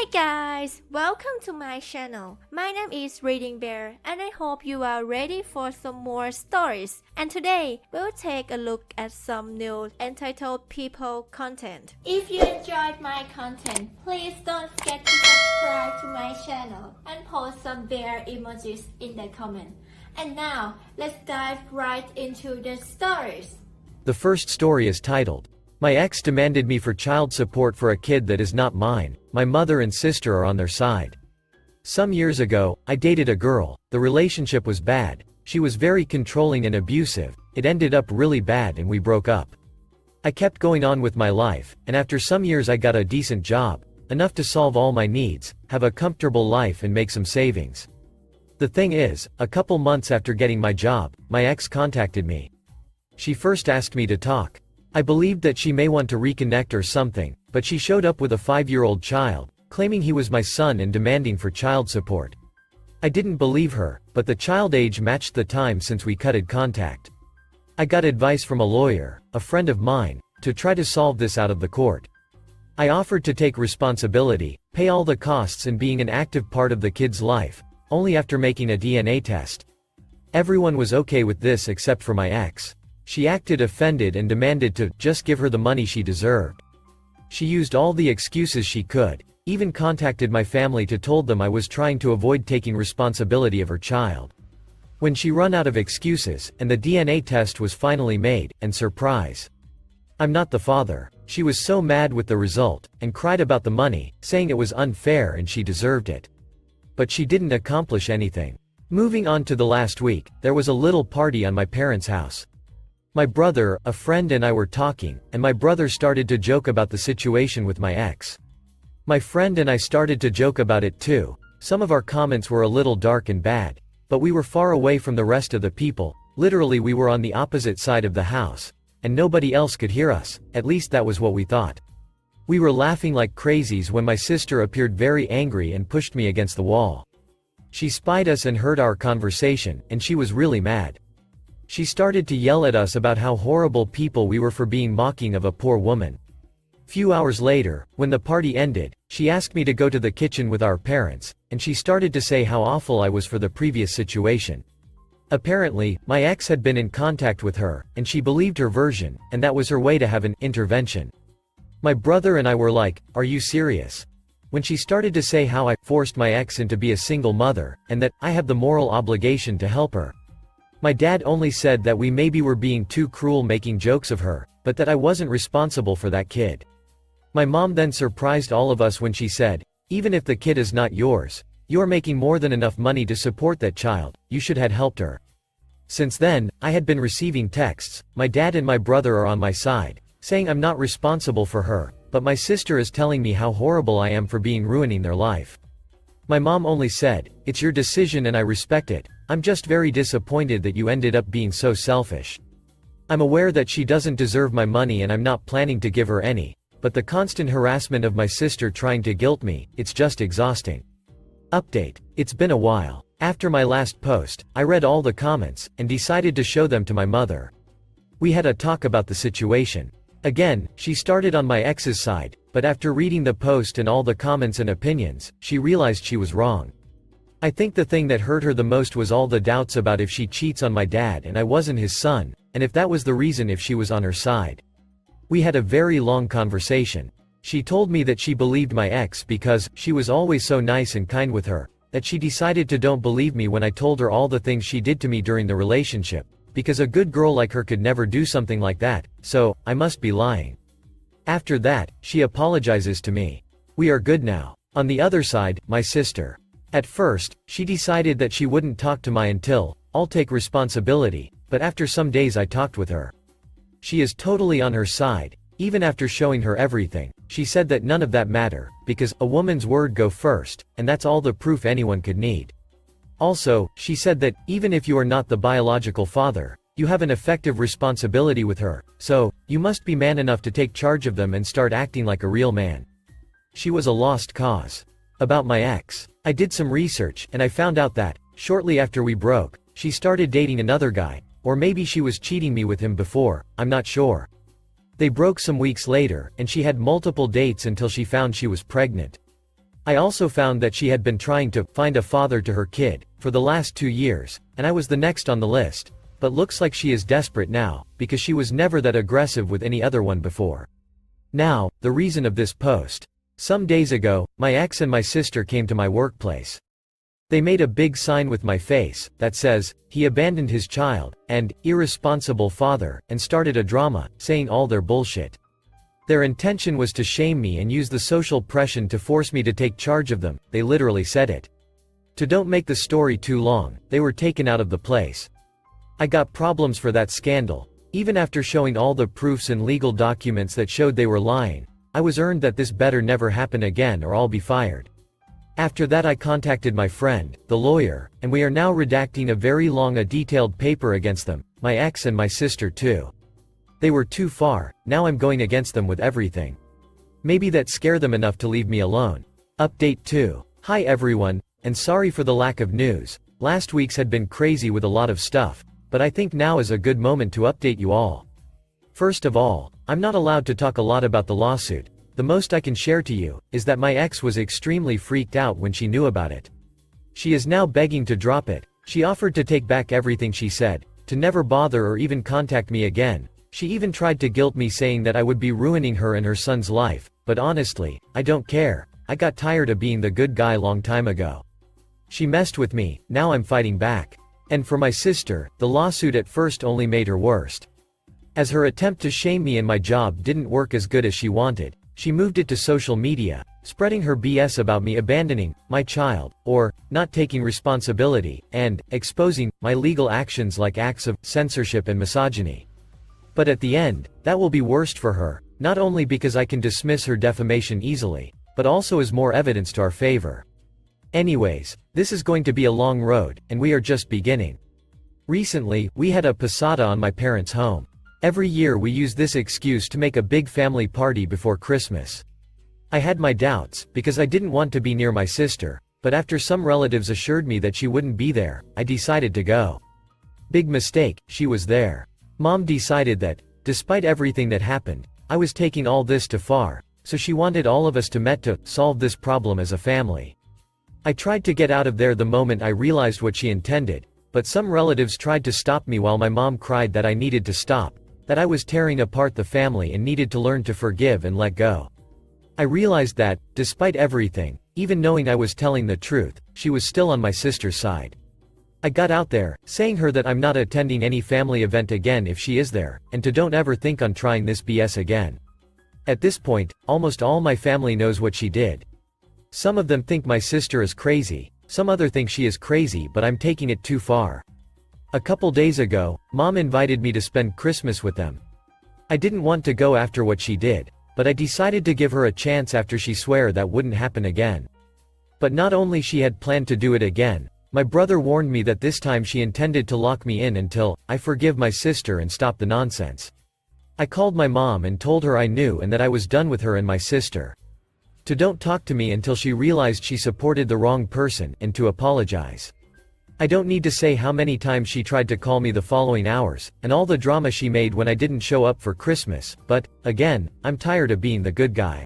Hey guys, welcome to my channel. My name is ReadingBear and I hope you are ready for some more stories. And today, we'll take a look at some new entitled people content. If you enjoyed my content, please don't forget to subscribe to my channel and post some bear emojis in the comment. And now, let's dive right into the stories. The first story is titled, "My ex demanded me for child support for a kid that is not mine. My mother and sister are on their side." Some years ago, I dated a girl. The relationship was bad. She was very controlling and abusive. It ended up really bad and we broke up. I kept going on with my life, and after some years I got a decent job, enough to solve all my needs, have a comfortable life and make some savings. The thing is, a couple months after getting my job, my ex contacted me. She first asked me to talk. I believed that she may want to reconnect or something, but she showed up with a 5-year-old child, claiming he was my son and demanding for child support. I didn't believe her, but the child age matched the time since we cut contact. I got advice from a lawyer, a friend of mine, to try to solve this out of the court. I offered to take responsibility, pay all the costs and being an active part of the kid's life, only after making a DNA test. Everyone was okay with this except for my ex. She acted offended and demanded to just give her the money she deserved. She used all the excuses she could, even contacted my family to told them I was trying to avoid taking responsibility of her child. When she run out of excuses, and the DNA test was finally made, and surprise, I'm not the father. She was so mad with the result, and cried about the money, saying it was unfair and she deserved it. But she didn't accomplish anything. Moving on to the last week, there was a little party on my parents' house. My brother, a friend and I were talking, and my brother started to joke about the situation with my ex. My friend and I started to joke about it too. Some of our comments were a little dark and bad, but we were far away from the rest of the people. Literally we were on the opposite side of the house, and nobody else could hear us, at least that was what we thought. We were laughing like crazies when my sister appeared very angry and pushed me against the wall. She spied us and heard our conversation, and she was really mad. She started to yell at us about how horrible people we were for being mocking of a poor woman. Few hours later, when the party ended, she asked me to go to the kitchen with our parents, and she started to say how awful I was for the previous situation. Apparently, my ex had been in contact with her, and she believed her version, and that was her way to have an intervention. My brother and I were like, "Are you serious?" When she started to say how I forced my ex into be a single mother, and that I have the moral obligation to help her. My dad only said that we maybe were being too cruel making jokes of her, but that I wasn't responsible for that kid. My mom then surprised all of us when she said, "Even if the kid is not yours, you're making more than enough money to support that child, you should have helped her." Since then, I had been receiving texts. My dad and my brother are on my side, saying I'm not responsible for her, but my sister is telling me how horrible I am for being ruining their life. My mom only said, "It's your decision and I respect it. I'm just very disappointed that you ended up being so selfish." I'm aware that she doesn't deserve my money and I'm not planning to give her any, but the constant harassment of my sister trying to guilt me, it's just exhausting. Update. It's been a while. After my last post, I read all the comments, and decided to show them to my mother. We had a talk about the situation. Again, she started on my ex's side, but after reading the post and all the comments and opinions, she realized she was wrong. I think the thing that hurt her the most was all the doubts about if she cheats on my dad and I wasn't his son, and if that was the reason if she was on her side. We had a very long conversation. She told me that she believed my ex because she was always so nice and kind with her, that she decided to don't believe me when I told her all the things she did to me during the relationship, because a good girl like her could never do something like that, so I must be lying. After that, she apologizes to me. We are good now. On the other side, my sister. At first, she decided that she wouldn't talk to my until I'll take responsibility, but after some days I talked with her. She is totally on her side, even after showing her everything. She said that none of that matter, because a woman's word go first, and that's all the proof anyone could need. Also, she said that, even if you are not the biological father, you have an effective responsibility with her, so, you must be man enough to take charge of them and start acting like a real man. She was a lost cause. About my ex. I did some research, and I found out that, shortly after we broke, she started dating another guy, or maybe she was cheating me with him before, I'm not sure. They broke some weeks later, and she had multiple dates until she found she was pregnant. I also found that she had been trying to find a father to her kid for the last 2 years, and I was the next on the list. But looks like she is desperate now, because she was never that aggressive with any other one before. Now, the reason of this post. Some days ago, my ex and my sister came to my workplace. They made a big sign with my face that says, "He abandoned his child," and "irresponsible father," and started a drama, saying all their bullshit. Their intention was to shame me and use the social pressure to force me to take charge of them, they literally said it. To don't make the story too long, they were taken out of the place. I got problems for that scandal. Even after showing all the proofs and legal documents that showed they were lying, I was warned that this better never happen again or I'll be fired. After that I contacted my friend, the lawyer, and we are now redacting a very long detailed paper against them, my ex and my sister too. They were too far, now I'm going against them with everything. Maybe that scare them enough to leave me alone. Update 2. Hi everyone, and sorry for the lack of news. Last week's had been crazy with a lot of stuff, but I think now is a good moment to update you all. First of all, I'm not allowed to talk a lot about the lawsuit. The most I can share to you is that my ex was extremely freaked out when she knew about it. She is now begging to drop it. She offered to take back everything she said, to never bother or even contact me again. She even tried to guilt me saying that I would be ruining her and her son's life, but honestly, I don't care. I got tired of being the good guy long time ago. She messed with me, now I'm fighting back. And for my sister, the lawsuit at first only made her worse. As her attempt to shame me and my job didn't work as good as she wanted, she moved it to social media, spreading her BS about me abandoning my child, or not taking responsibility, and exposing my legal actions like acts of censorship and misogyny. But at the end, that will be worst for her, not only because I can dismiss her defamation easily, but also as more evidence to our favor. Anyways, this is going to be a long road, and we are just beginning. Recently, we had a posada on my parents' home. Every year we use this excuse to make a big family party before Christmas. I had my doubts, because I didn't want to be near my sister, but after some relatives assured me that she wouldn't be there, I decided to go. Big mistake, she was there. Mom decided that, despite everything that happened, I was taking all this too far, so she wanted all of us to meet to solve this problem as a family. I tried to get out of there the moment I realized what she intended, but some relatives tried to stop me while my mom cried that I needed to stop, that I was tearing apart the family and needed to learn to forgive and let go. I realized that, despite everything, even knowing I was telling the truth, she was still on my sister's side. I got out there, saying her that I'm not attending any family event again if she is there, and to don't ever think on trying this BS again. At this point, almost all my family knows what she did. Some of them think my sister is crazy, some other think she is crazy, but I'm taking it too far. A couple days ago, Mom invited me to spend Christmas with them. I didn't want to go after what she did, but I decided to give her a chance after she swore that wouldn't happen again. But not only she had planned to do it again, my brother warned me that this time she intended to lock me in until I forgive my sister and stop the nonsense. I called my mom and told her I knew and that I was done with her and my sister. To don't talk to me until she realized she supported the wrong person, and to apologize. I don't need to say how many times she tried to call me the following hours, and all the drama she made when I didn't show up for Christmas, but, again, I'm tired of being the good guy.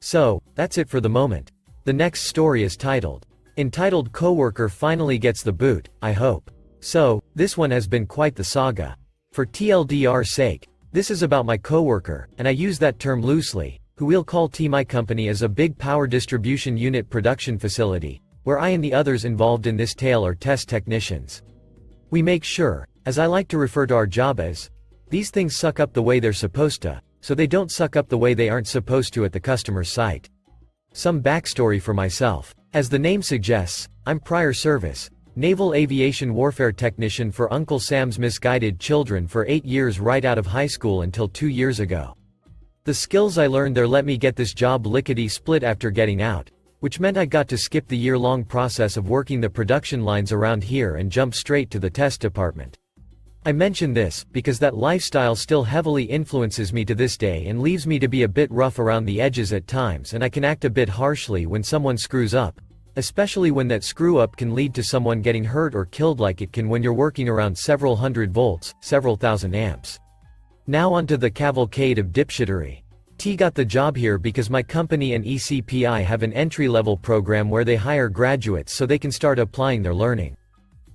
So, that's it for the moment. The next story is entitled Coworker Finally Gets the Boot, I hope. So, this one has been quite the saga. For TLDR's sake, this is about my coworker, and I use that term loosely, who we'll call T. My company is a big power distribution unit production facility, where I and the others involved in this tale are test technicians. We make sure, as I like to refer to our job as, these things suck up the way they're supposed to, so they don't suck up the way they aren't supposed to at the customer's site. Some backstory for myself. As the name suggests, I'm prior service, Naval Aviation Warfare Technician for Uncle Sam's misguided children for 8 years right out of high school until 2 years ago. The skills I learned there let me get this job lickety-split after getting out, which meant I got to skip the year-long process of working the production lines around here and jump straight to the test department. I mention this because that lifestyle still heavily influences me to this day and leaves me to be a bit rough around the edges at times, and I can act a bit harshly when someone screws up, especially when that screw-up can lead to someone getting hurt or killed like it can when you're working around several hundred volts, several thousand amps. Now onto the cavalcade of dipshittery. T got the job here because my company and ECPI have an entry-level program where they hire graduates so they can start applying their learning.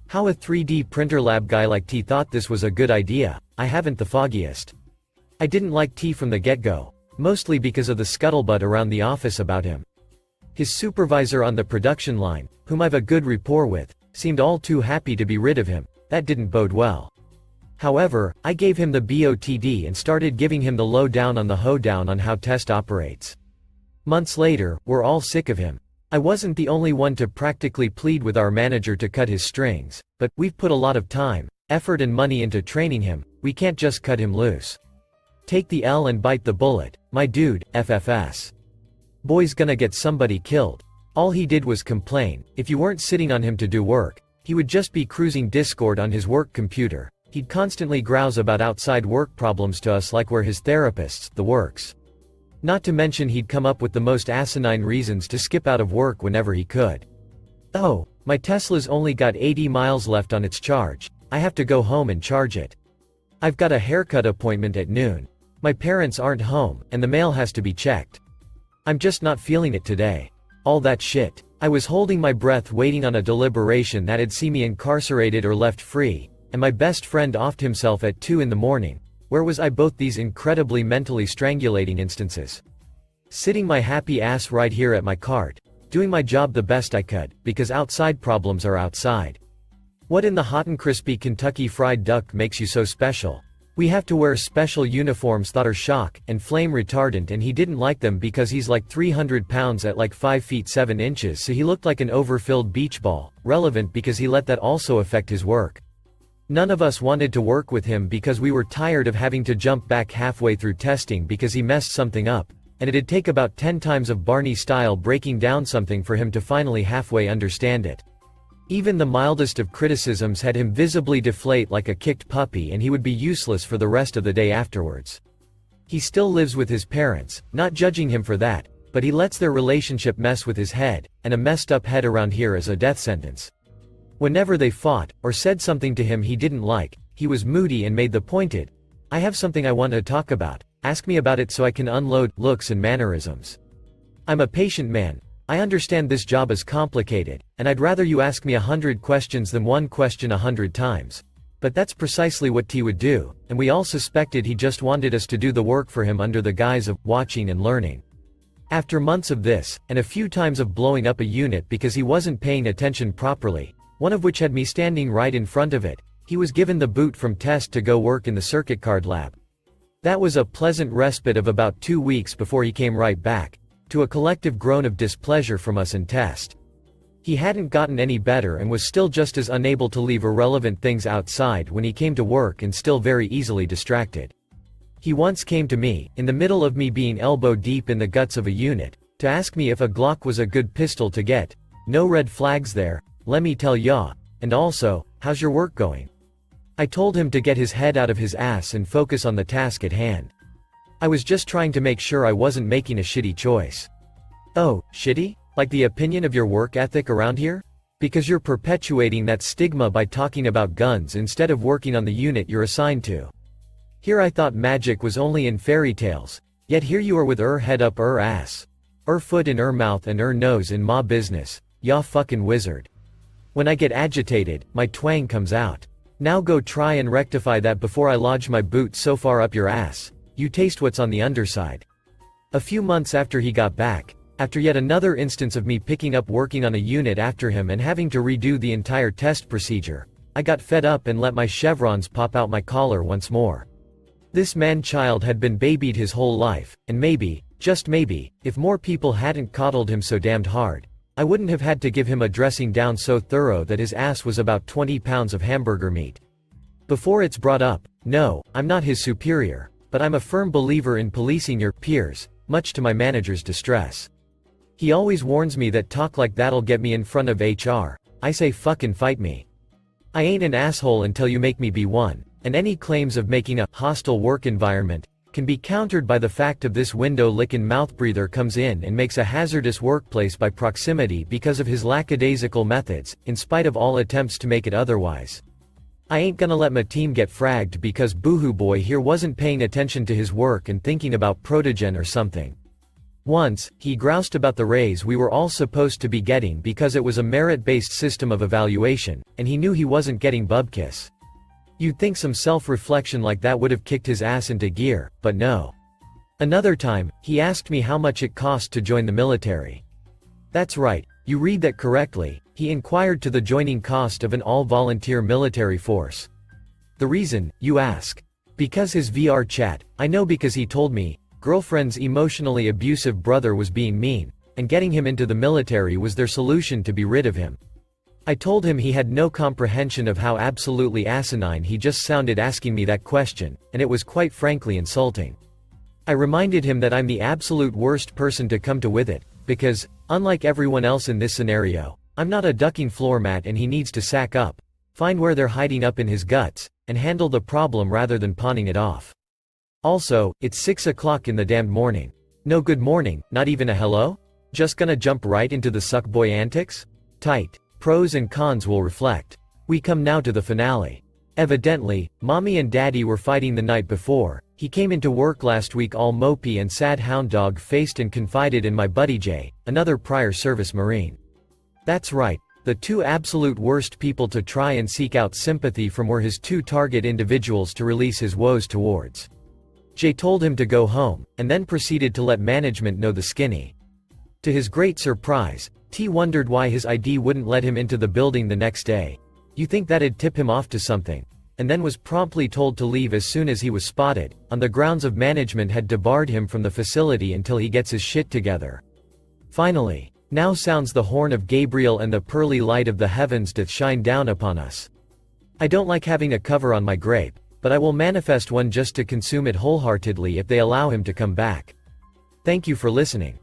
How a 3D printer lab guy like T thought this was a good idea, I haven't the foggiest. I didn't like T from the get-go, mostly because of the scuttlebutt around the office about him. His supervisor on the production line, whom I've a good rapport with, seemed all too happy to be rid of him. That didn't bode well. However, I gave him the BOTD and started giving him the lowdown on the hoedown on how test operates. Months later, we're all sick of him. I wasn't the only one to practically plead with our manager to cut his strings, but we've put a lot of time, effort and money into training him, we can't just cut him loose. Take the L and bite the bullet, my dude, FFS. Boy's gonna get somebody killed. All he did was complain. If you weren't sitting on him to do work, he would just be cruising Discord on his work computer. He'd constantly grouse about outside work problems to us like we're his therapists, the works. Not to mention he'd come up with the most asinine reasons to skip out of work whenever he could. Oh, my Tesla's only got 80 miles left on its charge, I have to go home and charge it. I've got a haircut appointment at noon. My parents aren't home, and the mail has to be checked. I'm just not feeling it today. All that shit. I was holding my breath waiting on a deliberation that'd see me incarcerated or left free, and my best friend offed himself at 2 in the morning. Where was I both these incredibly mentally strangulating instances? Sitting my happy ass right here at my cart, doing my job the best I could, because outside problems are outside. What in the hot and crispy Kentucky Fried Duck makes you so special? We have to wear special uniforms that are shock and flame retardant, and he didn't like them because he's like 300 pounds at like 5 feet 7 inches, so he looked like an overfilled beach ball. Relevant because he let that also affect his work. None of us wanted to work with him because we were tired of having to jump back halfway through testing because he messed something up, and it'd take about 10 times of Barney style breaking down something for him to finally halfway understand it. Even the mildest of criticisms had him visibly deflate like a kicked puppy, and he would be useless for the rest of the day afterwards. He still lives with his parents, not judging him for that, but he lets their relationship mess with his head, and a messed up head around here is a death sentence. Whenever they fought, or said something to him he didn't like, he was moody and made the pointed, "I have something I want to talk about, ask me about it so I can unload," looks and mannerisms. I'm a patient man. I understand this job is complicated, and I'd rather you ask me 100 questions than one question 100 times. But that's precisely what T would do, and we all suspected he just wanted us to do the work for him under the guise of watching and learning. After months of this, and a few times of blowing up a unit because he wasn't paying attention properly, one of which had me standing right in front of it, he was given the boot from test to go work in the circuit card lab. That was a pleasant respite of about 2 weeks before he came right back, to a collective groan of displeasure from us and test. He hadn't gotten any better and was still just as unable to leave irrelevant things outside when he came to work, and still very easily distracted. He once came to me, in the middle of me being elbow deep in the guts of a unit, to ask me if a Glock was a good pistol to get. No red flags there, lemme tell ya, and also, how's your work going? I told him to get his head out of his ass and focus on the task at hand. I was just trying to make sure I wasn't making a shitty choice. Oh, shitty? Like the opinion of your work ethic around here? Because you're perpetuating that stigma by talking about guns instead of working on the unit you're assigned to. Here I thought magic was only in fairy tales, yet here you are with head up ass, foot in mouth and nose in ma business, ya fucking wizard. When I get agitated, my twang comes out. Now go try and rectify that before I lodge my boot so far up your ass, you taste what's on the underside. A few months after he got back, after yet another instance of me picking up working on a unit after him and having to redo the entire test procedure, I got fed up and let my chevrons pop out my collar once more. This man-child had been babied his whole life, and maybe, just maybe, if more people hadn't coddled him so damned hard, I wouldn't have had to give him a dressing down so thorough that his ass was about 20 pounds of hamburger meat. Before it's brought up, no, I'm not his superior, but I'm a firm believer in policing your peers, much to my manager's distress. He always warns me that talk like that'll get me in front of HR. I say fucking fight me. I ain't an asshole until you make me be one, and any claims of making a hostile work environment can be countered by the fact of this window-licking mouth-breather comes in and makes a hazardous workplace by proximity because of his lackadaisical methods, in spite of all attempts to make it otherwise. I ain't gonna let my team get fragged because Boohoo Boy here wasn't paying attention to his work and thinking about protogen or something. Once, he groused about the raise we were all supposed to be getting because it was a merit-based system of evaluation, and he knew he wasn't getting bubkiss. You'd think some self-reflection like that would have kicked his ass into gear, but no. Another time, he asked me how much it cost to join the military. That's right, you read that correctly, he inquired to the joining cost of an all-volunteer military force. The reason, you ask? Because his VR chat, I know because he told me, girlfriend's emotionally abusive brother was being mean, and getting him into the military was their solution to be rid of him. I told him he had no comprehension of how absolutely asinine he just sounded asking me that question, and it was quite frankly insulting. I reminded him that I'm the absolute worst person to come to with it, because, unlike everyone else in this scenario, I'm not a ducking floor mat and he needs to sack up, find where they're hiding up in his guts, and handle the problem rather than pawning it off. Also, it's 6 o'clock in the damned morning. No good morning, not even a hello? Just gonna jump right into the suckboy antics? Tight. Pros and cons will reflect. We come now to the finale. Evidently, mommy and daddy were fighting the night before. He came into work last week all mopey and sad, hound dog faced, and confided in my buddy Jay, another prior service Marine. That's right, the two absolute worst people to try and seek out sympathy from were his two target individuals to release his woes towards. Jay told him to go home, and then proceeded to let management know the skinny. To his great surprise, T wondered why his ID wouldn't let him into the building the next day. You think that'd tip him off to something? And then was promptly told to leave as soon as he was spotted, on the grounds of management had debarred him from the facility until he gets his shit together. Finally, now sounds the horn of Gabriel, and the pearly light of the heavens doth shine down upon us. I don't like having a cover on my grape, but I will manifest one just to consume it wholeheartedly if they allow him to come back. Thank you for listening.